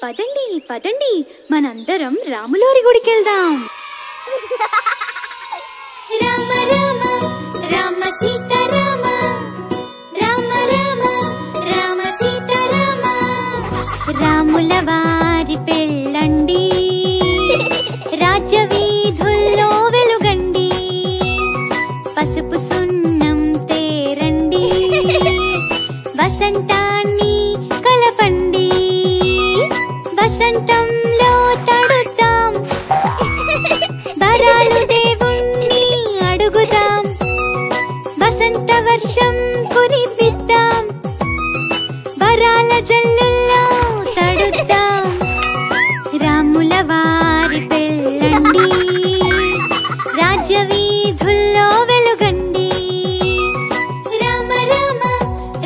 పదండి పదండి మనందరం రాములోరి గుడికి వెళ్దాం. రామ రామ రామ సీతారామ రామ రామ రామ సీతారామ రాముల వారి పెళ్ళండి రాజ్య వీధుల్లో వెలుగండి పసుపు సున్నం తేరండి వసంతాన్ని కలపండి వసంతంలో తడుతాం వరాలు దేవుణ్ణి అడుగుదాం వసంత వర్షం కురిపిద్దాం వరాల జల్లుల్లో తడుద్దాం రాముల వారి పెళ్ళండి రాజ్య వీధుల్లో వెలుగండి రామ రామ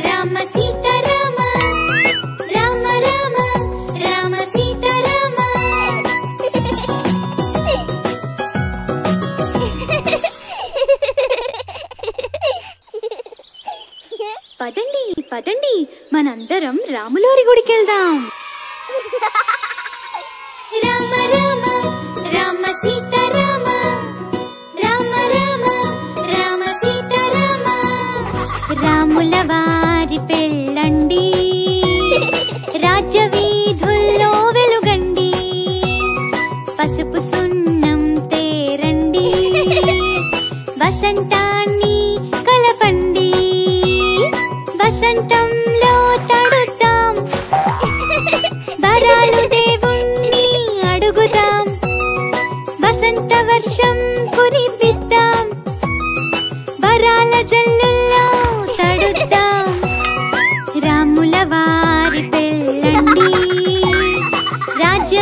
రామ సీతారామ రామ రామ రామ సీతారామ పదండి పదండి మనందరం రాములోరి గుడికి వెళ్దాం. రామ రామ రామ సీతారామ రామ రామ రామ సీతారామ రాముల వారి పెళ్ళండి రాజ్య వీధుల్లో వెలుగండి పసుపు సున్నం తేరండి వసంతాన్ని కలపండి వసంతంలో తడుతాం వరాలు దేవుణ్ణి అడుగుదాం వసంత వర్షం కురిపిద్దాం వరాల జల్లుల్లో తడుద్దాం రాముల వారి పెళ్ళండి రాజ్య